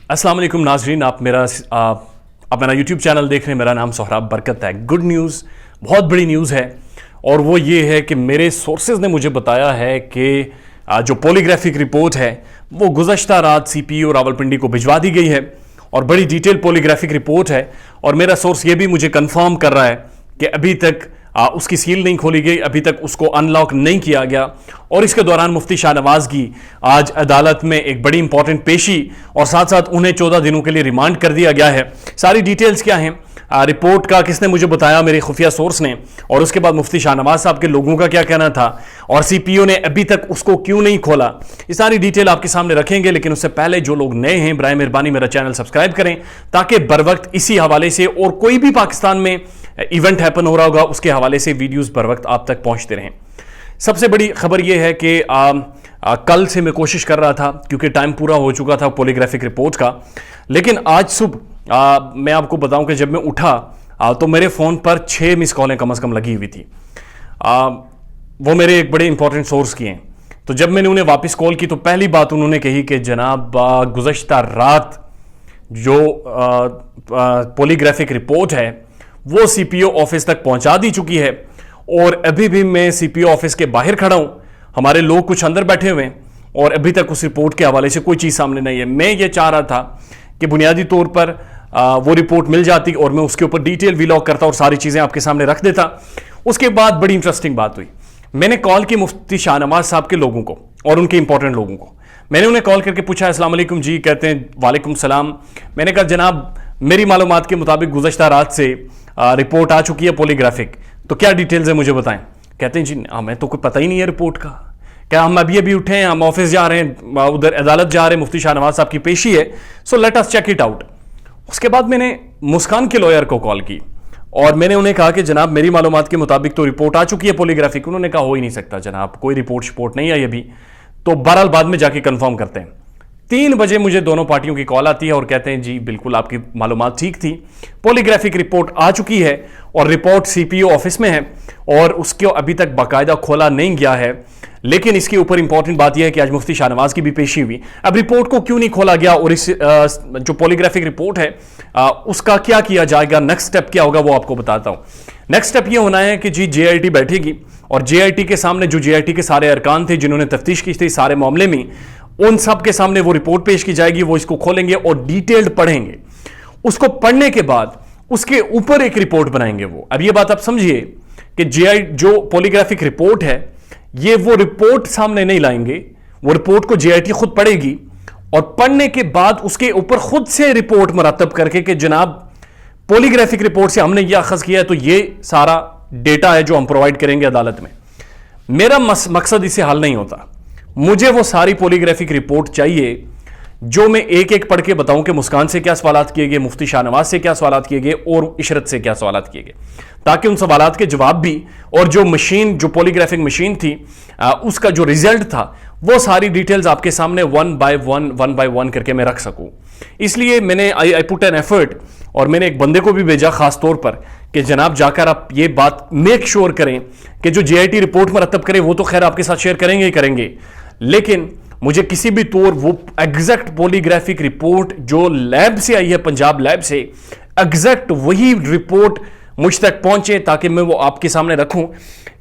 अस्सलाम वालेकुम नाजरीन, आप मेरा यूट्यूब चैनल देख रहे हैं। मेरा नाम सोहराब बरकत है। गुड न्यूज़, बहुत बड़ी न्यूज़ है और वो ये है कि मेरे सोर्सेज ने मुझे बताया है कि जो पॉलीग्राफिक रिपोर्ट है वो गुज़श्ता रात सीपीओ रावलपिंडी को भिजवा दी गई है और बड़ी डिटेल पॉलीग्राफिक रिपोर्ट है। और मेरा सोर्स ये भी मुझे कंफर्म कर रहा है कि अभी तक उसकी सील नहीं खोली गई, अभी तक उसको अनलॉक नहीं किया गया। और इसके दौरान मुफ्ती शाहनवाज की आज अदालत में एक बड़ी इंपॉर्टेंट पेशी और साथ साथ उन्हें 14 दिनों के लिए रिमांड कर दिया गया है। सारी डिटेल्स क्या हैं, रिपोर्ट का किसने मुझे बताया, मेरे खुफिया सोर्स ने, और उसके बाद मुफ्ती शाहनवाज साहब के लोगों का क्या कहना था और सीपीओ ने अभी तक उसको क्यों नहीं खोला, ये सारी डिटेल आपके सामने रखेंगे। लेकिन उससे पहले जो लोग नए हैं, बराए मेहरबानी मेरा चैनल सब्सक्राइब करें ताकि बर वक्त इसी हवाले से और कोई भी पाकिस्तान में इवेंट हैपन हो रहा होगा उसके हवाले से वीडियोस बर वक्त आप तक पहुंचते रहें। सबसे बड़ी खबर यह है कि कल से मैं कोशिश कर रहा था क्योंकि टाइम पूरा हो चुका था पॉलीग्राफिक रिपोर्ट का, लेकिन आज सुबह मैं आपको बताऊं कि जब मैं उठा तो मेरे फ़ोन पर 6 मिस कॉलें कम से कम लगी हुई थी। वो मेरे एक बड़े इंपॉर्टेंट सोर्स की हैं। तो जब मैंने उन्हें वापस कॉल की तो पहली बात उन्होंने कही कि जनाब गुज़श्ता रात जो पॉलीग्राफिक रिपोर्ट है वो सीपीओ ऑफिस तक पहुंचा दी चुकी है और अभी भी मैं सीपीओ ऑफिस के बाहर खड़ा हूं। हमारे लोग कुछ अंदर बैठे हुए हैं और अभी तक उस रिपोर्ट के हवाले से कोई चीज़ सामने नहीं है। मैं ये चाह रहा था कि बुनियादी तौर पर वो रिपोर्ट मिल जाती और मैं उसके ऊपर डिटेल व्लॉग करता और सारी चीज़ें आपके सामने रख देता। उसके बाद बड़ी इंटरेस्टिंग बात हुई, मैंने कॉल की मुफ्ती शाहनवाज साहब के लोगों को और उनके इंपॉर्टेंट लोगों को। मैंने उन्हें कॉल करके पूछा, अस्सलाम वालेकुम जी। कहते हैं वालेकुम सलाम। मैंने कहा जनाब मेरी मालूमात के मुताबिक गुज़श्ता रात से रिपोर्ट आ चुकी है पॉलीग्राफिक, तो क्या डिटेल्स है मुझे बताएं। कहते हैं जी हमें तो कोई पता ही नहीं है रिपोर्ट का, क्या हम अभी उठे हैं, हम ऑफिस जा रहे हैं, उधर अदालत जा रहे हैं, मुफ्ती शाहनवाज साहब की पेशी है, so let us check it out. उसके बाद मैंने मुस्कान के लॉयर को कॉल की और मैंने उन्हें कहा कि जनाब मेरी मालूमात के मुताबिक तो रिपोर्ट आ चुकी है पॉलीग्राफिक। उन्होंने कहा हो ही नहीं सकता जनाब, कोई रिपोर्ट नहीं आई अभी, तो बहरहाल बाद में जाके कंफर्म करते हैं। 3 बजे मुझे दोनों पार्टियों की कॉल आती है और कहते हैं जी बिल्कुल आपकी मालूमात ठीक थी, पॉलीग्राफिक रिपोर्ट आ चुकी है और रिपोर्ट सीपीओ ऑफिस में है और उसको अभी तक बाकायदा खोला नहीं गया है। लेकिन इसके ऊपर इंपॉर्टेंट बात यह है कि आज मुफ्ती शाहनवाज की भी पेशी हुई। अब रिपोर्ट को क्यों नहीं खोला गया और इस जो पॉलीग्राफिक रिपोर्ट है उसका क्या किया जाएगा, नेक्स्ट स्टेप क्या होगा वो आपको बताता हूं। नेक्स्ट स्टेप ये होना है कि जी जेआईटी बैठेगी और जेआईटी के सामने जो जेआईटी के सारे अरकान थे जिन्होंने तफ्तीश की थी सारे मामले में, उन सब के सामने वो रिपोर्ट पेश की जाएगी। वो इसको खोलेंगे और डिटेल्ड पढ़ेंगे। उसको पढ़ने के बाद उसके ऊपर एक रिपोर्ट बनाएंगे वो। अब ये बात आप समझिए कि जो पॉलीग्राफिक रिपोर्ट है ये वो रिपोर्ट सामने नहीं लाएंगे, वो रिपोर्ट को जेआईटी खुद पढ़ेगी और पढ़ने के बाद उसके ऊपर खुद से रिपोर्ट मरतब करके कि जनाब पॉलीग्राफिक रिपोर्ट से हमने यह अखज़ किया है, तो ये सारा डेटा है जो हम प्रोवाइड करेंगे अदालत में। मेरा मकसद इससे हल नहीं होता, मुझे वो सारी पॉलीग्राफिक रिपोर्ट चाहिए जो मैं एक एक पढ़ के बताऊं कि मुस्कान से क्या सवालात किए गए, मुफ्ती शाहनवाज से क्या सवालात किए गए और इशरत से क्या सवालात किए गए, ताकि उन सवालात के जवाब भी और जो मशीन, जो पॉलीग्राफिक मशीन थी उसका जो रिजल्ट था वो सारी डिटेल्स आपके सामने वन बाय वन करके मैं रख सकूं। इसलिए मैंने आई पुट एन एफर्ट और मैंने एक बंदे को भी भेजा खास तौर पर कि जनाब जाकर आप ये बात मेक श्योर करें कि जो जेआईटी रिपोर्ट मरतब करे वो तो खैर आपके साथ शेयर करेंगे ही करेंगे, लेकिन मुझे किसी भी तौर वो एग्जैक्ट पॉलीग्राफिक रिपोर्ट जो लैब से आई है, पंजाब लैब से, एग्जैक्ट वही रिपोर्ट मुझ तक पहुंचे ताकि मैं वो आपके सामने रखूं।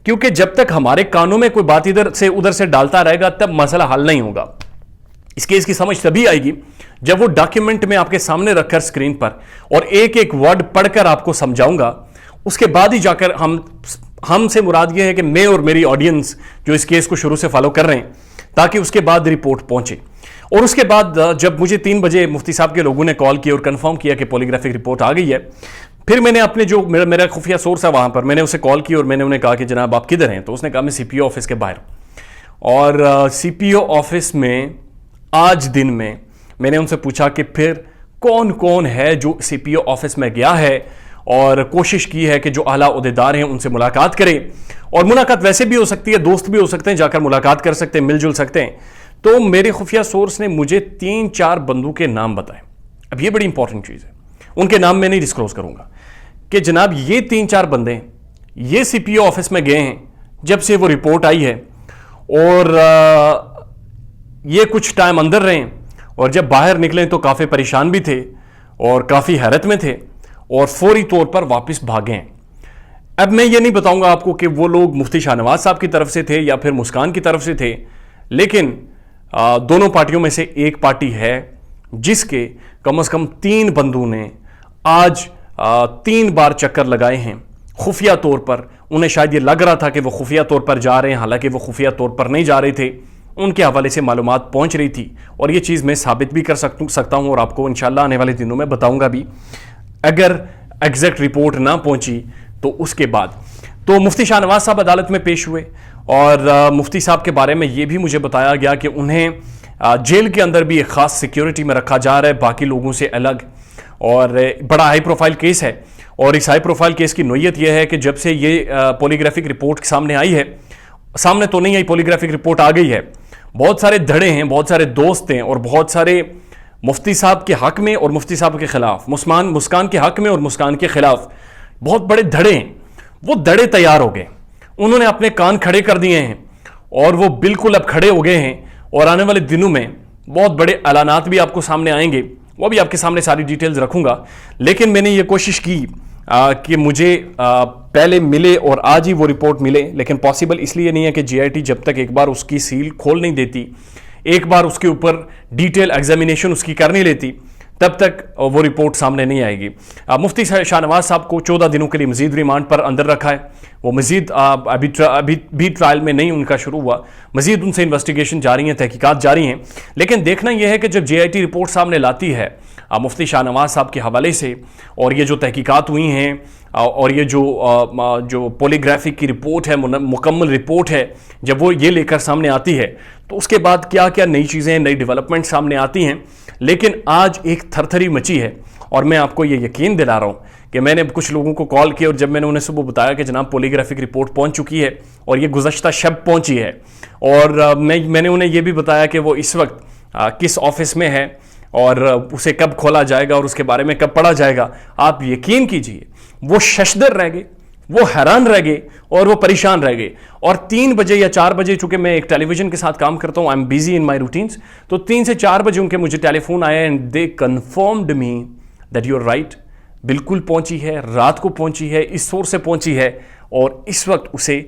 क्योंकि जब तक हमारे कानों में कोई बात इधर से उधर से डालता रहेगा तब मसला हल नहीं होगा। इस केस की समझ तभी आएगी जब वो डॉक्यूमेंट में आपके सामने रखकर स्क्रीन पर और एक एक वर्ड पढ़कर आपको समझाऊंगा, उसके बाद ही जाकर हमसे मुराद ये है कि मैं और मेरी ऑडियंस जो इस केस को शुरू से फॉलो कर रहे हैं, ताकि उसके बाद रिपोर्ट पहुंचे। और उसके बाद जब मुझे 3 बजे मुफ्ती साहब के लोगों ने कॉल की और कंफर्म किया कि पॉलीग्राफिक रिपोर्ट आ गई है, फिर मैंने अपने जो मेरा खुफिया सोर्स है वहां पर मैंने उसे कॉल की और मैंने उन्हें कहा कि जनाब आप किधर हैं। तो उसने कहा मैं सीपीओ ऑफिस के बाहर। और सीपीओ ऑफिस में आज दिन में मैंने उनसे पूछा कि फिर कौन कौन है जो सीपीओ ऑफिस में गया है और कोशिश की है कि जो आला ओहदेदार हैं उनसे मुलाकात करें। और मुलाकात वैसे भी हो सकती है, दोस्त भी हो सकते हैं, जाकर मुलाकात कर सकते हैं, मिलजुल सकते हैं। तो मेरे खुफिया सोर्स ने मुझे 3-4 बंदों के नाम बताए। अब ये बड़ी इंपॉर्टेंट चीज़ है, उनके नाम मैं नहीं डिस्क्लोज करूंगा कि जनाब ये 3-4 बंदे ये सीपीओ ऑफिस में गए हैं जब से वो रिपोर्ट आई है और ये कुछ टाइम अंदर रहे اور جب باہر نکلے تو کافی پریشان بھی تھے اور کافی حیرت میں تھے اور فوری طور پر واپس بھاگے. اب میں یہ نہیں بتاؤں گا آپ کو کہ وہ لوگ مفتی شاہ نواز صاحب کی طرف سے تھے یا پھر مسکان کی طرف سے تھے، لیکن دونوں پارٹیوں میں سے ایک پارٹی ہے جس کے کم از کم 3 بندوں نے آج 3 بار چکر لگائے ہیں خفیہ طور پر. انہیں شاید یہ لگ رہا تھا کہ وہ خفیہ طور پر جا رہے ہیں، حالانکہ وہ خفیہ طور پر نہیں جا رہے تھے. ان کے حوالے سے معلومات پہنچ رہی تھی اور یہ چیز میں ثابت بھی کر سکتا ہوں اور آپ کو انشاءاللہ آنے والے دنوں میں بتاؤں گا بھی. اگر ایگزیکٹ رپورٹ نہ پہنچی تو اس کے بعد تو مفتی شاہ نواز صاحب عدالت میں پیش ہوئے اور مفتی صاحب کے بارے میں یہ بھی مجھے بتایا گیا کہ انہیں جیل کے اندر بھی ایک خاص سیکیورٹی میں رکھا جا رہا ہے باقی لوگوں سے الگ، اور بڑا ہائی پروفائل کیس ہے. اور اس ہائی پروفائل کیس کی نوعیت یہ ہے کہ جب سے یہ پولیگرافک رپورٹ سامنے آئی ہے، سامنے تو نہیں آئی، پولیگرافک رپورٹ آ گئی ہے، بہت سارے دھڑے ہیں، بہت سارے دوست ہیں اور بہت سارے مفتی صاحب کے حق میں اور مفتی صاحب کے خلاف، مسکان کے حق میں اور مسکان کے خلاف بہت بڑے دھڑے ہیں. وہ دھڑے تیار ہو گئے، انہوں نے اپنے کان کھڑے کر دیے ہیں اور وہ بالکل اب کھڑے ہو گئے ہیں. اور آنے والے دنوں میں بہت بڑے اعلانات بھی آپ کو سامنے آئیں گے، وہ بھی آپ کے سامنے ساری ڈیٹیلز رکھوں گا. لیکن میں نے یہ کوشش کی کہ مجھے پہلے ملے اور آج ہی وہ رپورٹ ملے، لیکن پاسبل اس لیے نہیں ہے کہ جے آئی ٹی جب تک ایک بار اس کی سیل کھول نہیں دیتی، ایک بار اس کے اوپر ڈیٹیل ایگزامینیشن اس کی کر نہیں لیتی، تب تک وہ رپورٹ سامنے نہیں آئے گی. مفتی شاہ نواز صاحب کو 14 دنوں کے لیے مزید ریمانڈ پر اندر رکھا ہے. وہ مزید ابھی بھی ٹرائل میں نہیں ان کا شروع ہوا، مزید ان سے انویسٹیگیشن جاری ہیں، تحقیقات جاری ہیں. لیکن دیکھنا یہ ہے کہ جب جے آئی ٹی رپورٹ سامنے لاتی ہے مفتی شاہ نواز صاحب کے حوالے سے، اور یہ جو تحقیقات ہوئی ہیں اور یہ جو پولیگرافک کی رپورٹ ہے، مکمل رپورٹ ہے، جب وہ یہ لے کر سامنے آتی ہے تو اس کے بعد کیا کیا نئی چیزیں، نئی ڈیولپمنٹ سامنے آتی ہیں. لیکن آج ایک تھرتھری مچی ہے اور میں آپ کو یہ یقین دلا رہا ہوں کہ میں نے کچھ لوگوں کو کال کیا اور جب میں نے انہیں صبح بتایا کہ جناب پولیگرافک رپورٹ پہنچ چکی ہے اور یہ گزشتہ شب پہنچی ہے، اور میں نے انہیں یہ بھی بتایا کہ وہ اس وقت کس آفس میں ہے اور اسے کب کھولا جائے گا اور اس کے بارے میں کب پڑھا جائے گا، آپ یقین کیجئے وہ ششدر رہ گئے، وہ حیران رہ گئے اور وہ پریشان رہ گئے. اور 3 بجے یا 4 بجے، چونکہ میں ایک ٹیلی ویژن کے ساتھ کام کرتا ہوں، I am busy in my routines, تو 3 سے 4 بجے ان کے مجھے ٹیلی فون آیا and they confirmed me that you are right, بالکل پہنچی ہے، رات کو پہنچی ہے، اس سورس سے پہنچی ہے اور اس وقت اسے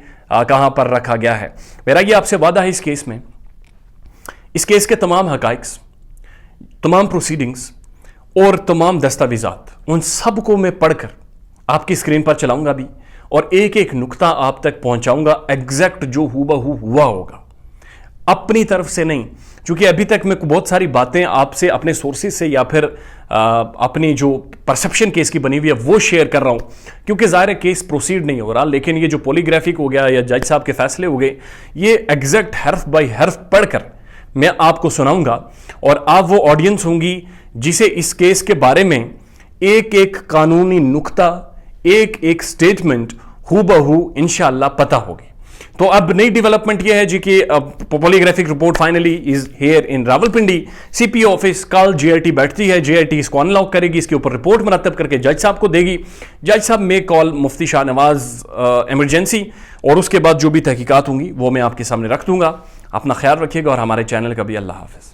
کہاں پر رکھا گیا ہے. میرا یہ آپ سے وعدہ ہے اس کیس کے تمام حقائق، تمام پروسیڈنگز اور تمام دستاویزات، ان سب کو میں پڑھ کر آپ کی اسکرین پر چلاؤں گا بھی اور ایک ایک نقطہ آپ تک پہنچاؤں گا، ایگزیکٹ جو ہوا ہوگا، اپنی طرف سے نہیں. چونکہ ابھی تک میں بہت ساری باتیں آپ سے اپنے سورسز سے یا پھر اپنی جو پرسپشن کیس کی بنی ہوئی ہے وہ شیئر کر رہا ہوں، کیونکہ ظاہر کیس پروسیڈ نہیں ہو رہا. لیکن یہ جو پولیگرافک ہو گیا یا جج صاحب کے فیصلے ہو گئے، یہ ایگزیکٹ حرف بائی حرف پڑھ کر میں آپ کو سناؤں گا اور آپ وہ آڈینس ہوں گی جسے اس کیس کے بارے میں ایک ایک قانونی نقطہ، ایک ایک سٹیٹمنٹ ہو بہو انشاءاللہ پتہ ہوگی. تو اب نئی ڈیولپمنٹ یہ ہے جی کہ polygraphic report finally is here in Rawalpindi C P O office. کل جے آئی ٹی بیٹھتی ہے، جے آئی ٹی اس کو ان لاک کرے گی، اس کے اوپر رپورٹ مرتب کر کے جج صاحب کو دے گی. جج صاحب میں کال مفتی شاہ نواز ایمرجنسی، اور اس کے بعد جو بھی تحقیقات ہوں گی وہ میں آپ کے سامنے رکھ دوں گا. اپنا خیال رکھیے گا اور ہمارے چینل کا بھی. اللہ حافظ.